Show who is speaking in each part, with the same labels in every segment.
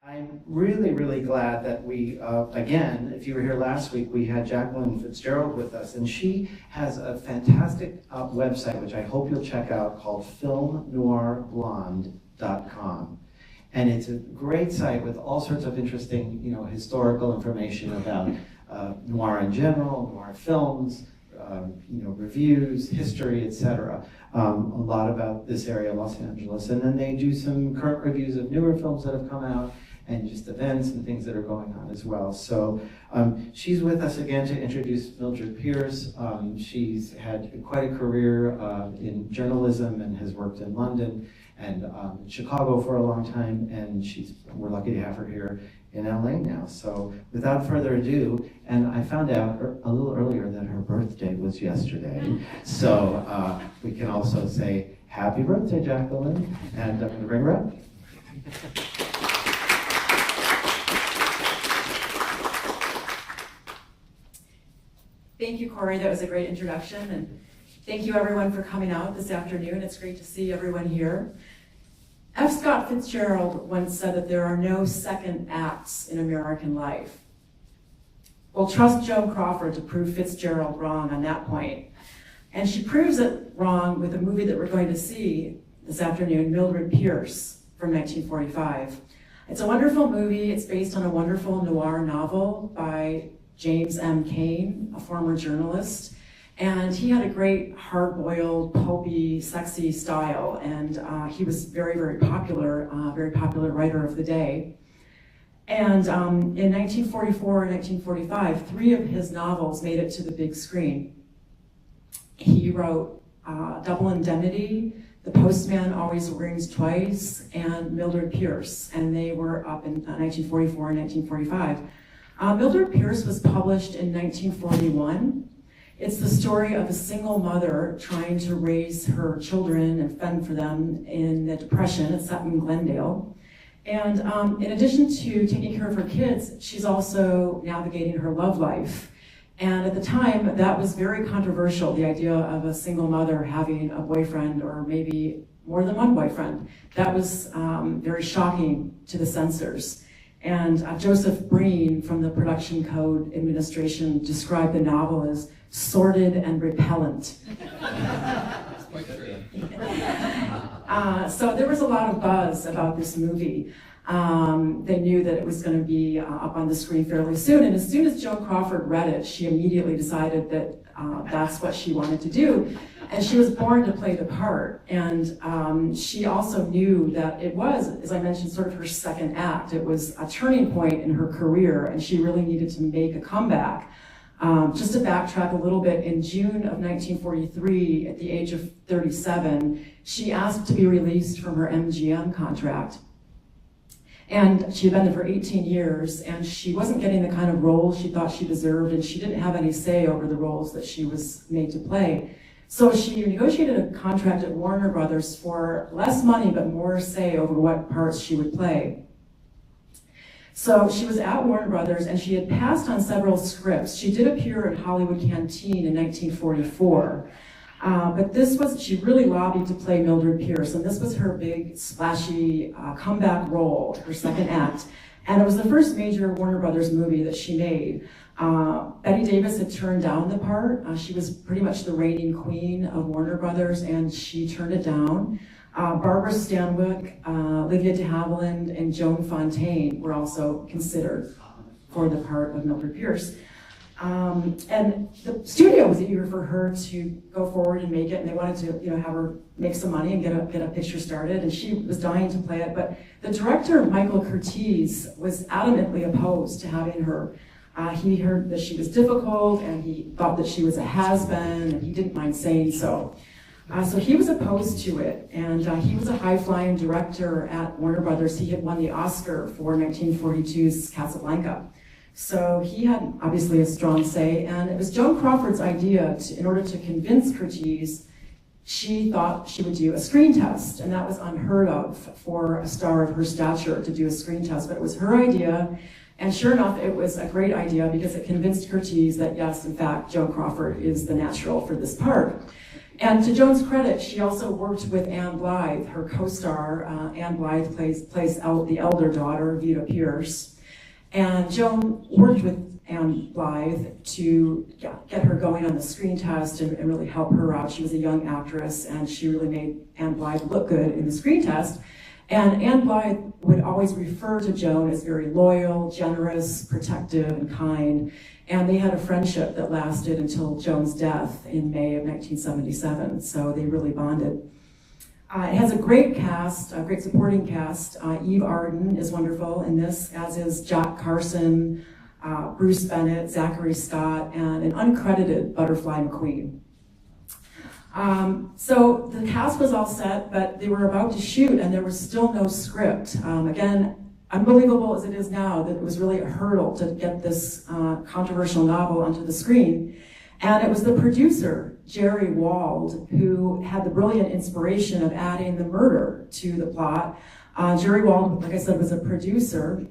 Speaker 1: I'm really, really glad that we, again, if you were here last week, we had Jacqueline Fitzgerald with us, and she has a fantastic website, which I hope you'll check out, called filmnoirblonde.com. And it's a great site with all sorts of interesting, historical information about noir in general, noir films, reviews, history, etc. A lot about this area of Los Angeles. And then they do some current reviews of newer films that have come out, and just events and things that are going on as well. So she's with us again to introduce Mildred Pierce. She's had quite a career in journalism and has worked in London and Chicago for a long time, and we're lucky to have her here in LA now. So without further ado, and I found out a little earlier that her birthday was yesterday, so we can also say happy birthday, Jacqueline, and I'm going to bring her up.
Speaker 2: Thank you, Corey. That was a great introduction, and thank you everyone for coming out this afternoon. It's great to see everyone here. F. Scott Fitzgerald once said that there are no second acts in American life. We'll trust Joan Crawford to prove Fitzgerald wrong on that point. And she proves it wrong with a movie that we're going to see this afternoon, Mildred Pierce, from 1945. It's a wonderful movie. It's based on a wonderful noir novel by James M. Cain, a former journalist, and he had a great hard-boiled, pulpy, sexy style, and he was very, very popular writer of the day. And in 1944 and 1945, 3 of his novels made it to the big screen. He wrote Double Indemnity, The Postman Always Rings Twice, and Mildred Pierce, and they were up in 1944 and 1945. Mildred Pierce was published in 1941. It's the story of a single mother trying to raise her children and fend for them in the Depression. It's set in Glendale. And in addition to taking care of her kids, she's also navigating her love life. And at the time, that was very controversial, the idea of a single mother having a boyfriend or maybe more than one boyfriend. That was very shocking to the censors. And Joseph Breen from the Production Code Administration described the novel as sordid and repellent.
Speaker 3: That's quite true.
Speaker 2: So there was a lot of buzz about this movie. They knew that it was going to be up on the screen fairly soon, and as soon as Joan Crawford read it, she immediately decided that that's what she wanted to do. And she was born to play the part, and she also knew that it was, as I mentioned, sort of her second act. It was a turning point in her career, and she really needed to make a comeback. Just to backtrack a little bit, in June of 1943, at the age of 37, she asked to be released from her MGM contract. And she had been there for 18 years, and she wasn't getting the kind of roles she thought she deserved, and she didn't have any say over the roles that she was made to play. So she negotiated a contract at Warner Brothers for less money, but more say over what parts she would play. So she was at Warner Brothers, and she had passed on several scripts. She did appear at Hollywood Canteen in 1944. But she really lobbied to play Mildred Pierce, and this was her big, splashy comeback role, her second act. And it was the first major Warner Brothers movie that she made. Bette Davis had turned down the part. She was pretty much the reigning queen of Warner Brothers, and she turned it down. Barbara Stanwyck, Lydia de Havilland, and Joan Fontaine were also considered for the part of Mildred Pierce. And the studio was eager for her to go forward and make it, and they wanted to, have her make some money and get a picture started, and she was dying to play it. But the director, Michael Curtiz, was adamantly opposed to having her. He heard that she was difficult, and he thought that she was a has-been, and he didn't mind saying so. So he was opposed to it, and he was a high-flying director at Warner Brothers. He had won the Oscar for 1942's Casablanca. So he had obviously a strong say, and it was Joan Crawford's idea in order to convince Curtiz. She thought she would do a screen test, and that was unheard of for a star of her stature to do a screen test, but it was her idea, and sure enough, it was a great idea because it convinced Curtiz that yes, in fact, Joan Crawford is the natural for this part. And to Joan's credit, she also worked with Anne Blythe, her co-star. Anne Blythe plays the elder daughter, Vita Pierce. And Joan worked with Anne Blythe to get her going on the screen test and really help her out. She was a young actress, and she really made Anne Blythe look good in the screen test. And Anne Blythe would always refer to Joan as very loyal, generous, protective, and kind. And they had a friendship that lasted until Joan's death in May of 1977. So they really bonded. It has a great cast, a great supporting cast. Eve Arden is wonderful in this, as is Jack Carson, Bruce Bennett, Zachary Scott, and an uncredited Butterfly McQueen. So the cast was all set, but they were about to shoot and there was still no script. Again, unbelievable as it is now, that it was really a hurdle to get this controversial novel onto the screen. And it was the producer, Jerry Wald, who had the brilliant inspiration of adding the murder to the plot. Jerry Wald, like I said, was a producer,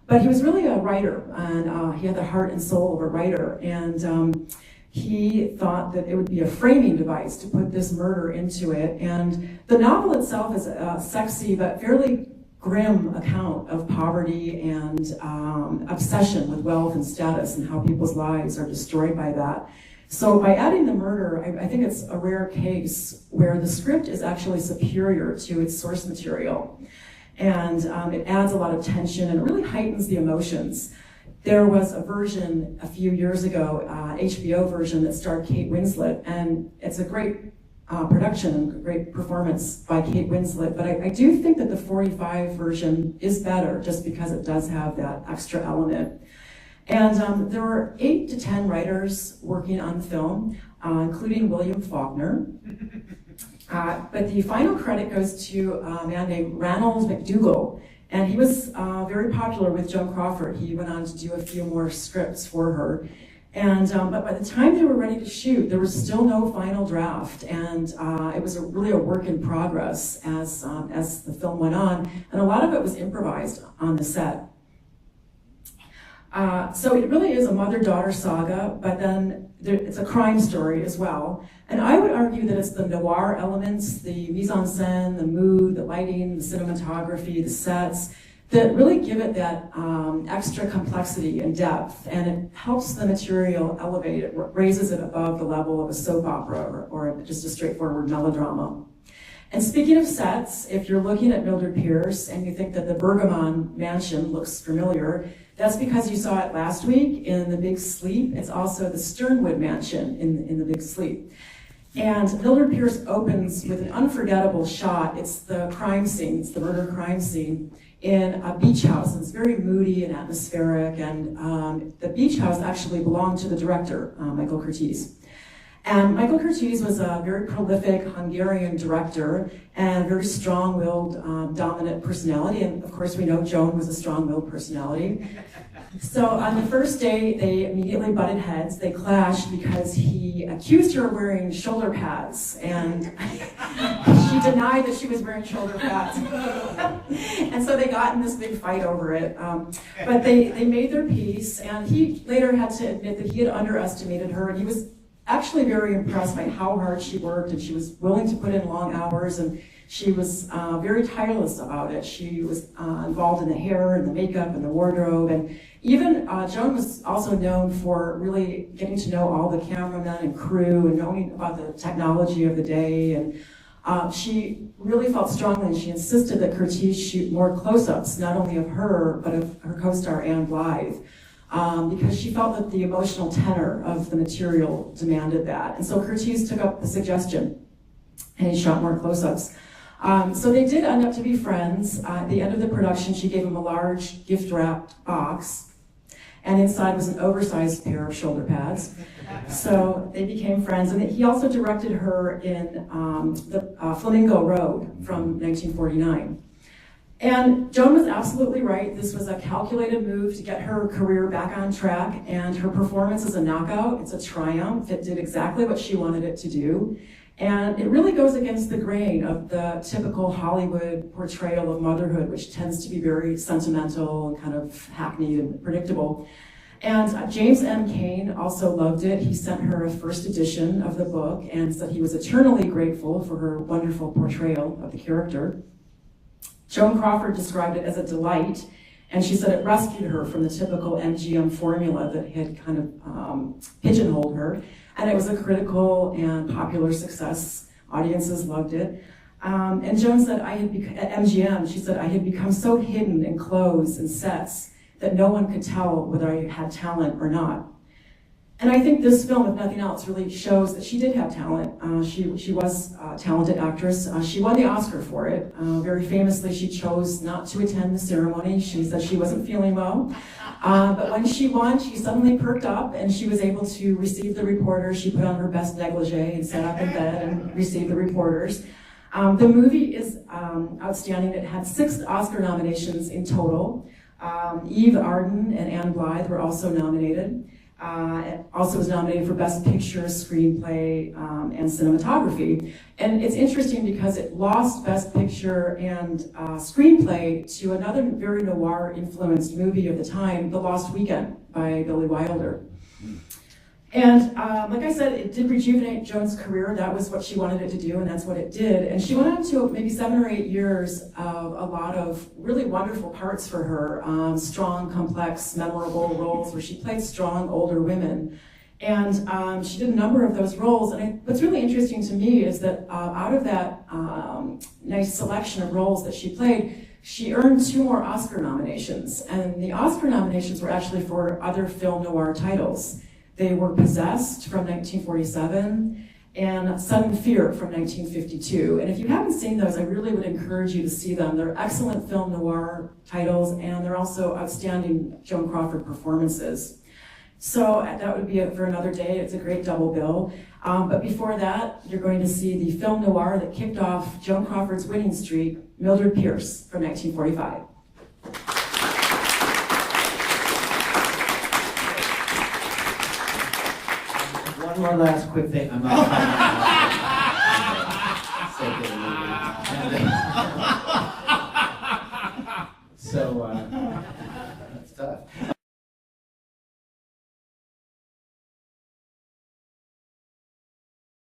Speaker 2: but he was really a writer, and he had the heart and soul of a writer. And he thought that it would be a framing device to put this murder into it. And the novel itself is a sexy but fairly grim account of poverty and obsession with wealth and status and how people's lives are destroyed by that. So by adding the murder, I think it's a rare case where the script is actually superior to its source material. And it adds a lot of tension and it really heightens the emotions. There was a version a few years ago, HBO version that starred Kate Winslet, and it's a great production and a great performance by Kate Winslet, but I do think that the 45 version is better just because it does have that extra element. And there were 8 to 10 writers working on the film, including William Faulkner. But the final credit goes to a man named Ranald McDougall, and he was very popular with Joan Crawford. He went on to do a few more scripts for her. And but by the time they were ready to shoot, there was still no final draft, and it was really a work in progress as the film went on, and a lot of it was improvised on the set. So it really is a mother-daughter saga, but then it's a crime story as well. And I would argue that it's the noir elements, the mise-en-scène, the mood, the lighting, the cinematography, the sets, that really give it that extra complexity and depth, and it helps the material elevate it, raises it above the level of a soap opera or just a straightforward melodrama. And speaking of sets, if you're looking at Mildred Pierce and you think that the Bergamon mansion looks familiar, that's because you saw it last week in The Big Sleep. It's also the Sternwood mansion in The Big Sleep. And Mildred Pierce opens with an unforgettable shot. It's the crime scene, it's the murder crime scene in a beach house. It's very moody and atmospheric, and the beach house actually belonged to the director, Michael Curtiz. And Michael Curtiz was a very prolific Hungarian director and a very strong-willed, dominant personality. And of course, we know Joan was a strong-willed personality. So on the first day, they immediately butted heads. They clashed because he accused her of wearing shoulder pads, and she denied that she was wearing shoulder pads. And so they got in this big fight over it. But they made their peace, and he later had to admit that he had underestimated her, and he was actually very impressed by how hard she worked, and she was willing to put in long hours, and she was very tireless about it. She was involved in the hair and the makeup and the wardrobe, and even Joan was also known for really getting to know all the cameramen and crew and knowing about the technology of the day, and she really felt strongly, and she insisted that Curtiz shoot more close-ups, not only of her, but of her co-star Anne Blythe. Because she felt that the emotional tenor of the material demanded that. And so Curtiz took up the suggestion, and he shot more close-ups. So they did end up to be friends. At the end of the production, she gave him a large gift-wrapped box, and inside was an oversized pair of shoulder pads. So they became friends, and he also directed her in the Flamingo Road from 1949. And Joan was absolutely right. This was a calculated move to get her career back on track, and her performance is a knockout. It's a triumph. It did exactly what she wanted it to do. And it really goes against the grain of the typical Hollywood portrayal of motherhood, which tends to be very sentimental and kind of hackneyed and predictable. And James M. Cain also loved it. He sent her a first edition of the book and said he was eternally grateful for her wonderful portrayal of the character. Joan Crawford described it as a delight, and she said it rescued her from the typical MGM formula that had kind of pigeonholed her. And it was a critical and popular success. Audiences loved it. And Joan said, at MGM, she said, I had become so hidden in clothes and sets that no one could tell whether I had talent or not. And I think this film, if nothing else, really shows that she did have talent. She was a talented actress. She won the Oscar for it. Very famously, she chose not to attend the ceremony. She said she wasn't feeling well. But when she won, she suddenly perked up and she was able to receive the reporters. She put on her best negligee and sat up in bed and received the reporters. The movie is outstanding. It had 6 Oscar nominations in total. Eve Arden and Anne Blythe were also nominated. It also was nominated for Best Picture, Screenplay, and Cinematography. And it's interesting because it lost Best Picture and Screenplay to another very noir-influenced movie of the time, The Lost Weekend by Billy Wilder. And like I said, it did rejuvenate Joan's career. That was what she wanted it to do, and that's what it did. And she went on to maybe 7 or 8 years of a lot of really wonderful parts for her. Strong, complex, memorable roles where she played strong, older women. And she did a number of those roles. And what's really interesting to me is that out of that nice selection of roles that she played, she earned 2 more Oscar nominations. And the Oscar nominations were actually for other film noir titles. They were Possessed from 1947 and Sudden Fear from 1952. And if you haven't seen those, I really would encourage you to see them. They're excellent film noir titles, and they're also outstanding Joan Crawford performances. So that would be it for another day. It's a great double bill. But before that, you're going to see the film noir that kicked off Joan Crawford's winning streak, Mildred Pierce from 1945.
Speaker 1: One more last quick thing. I'm not so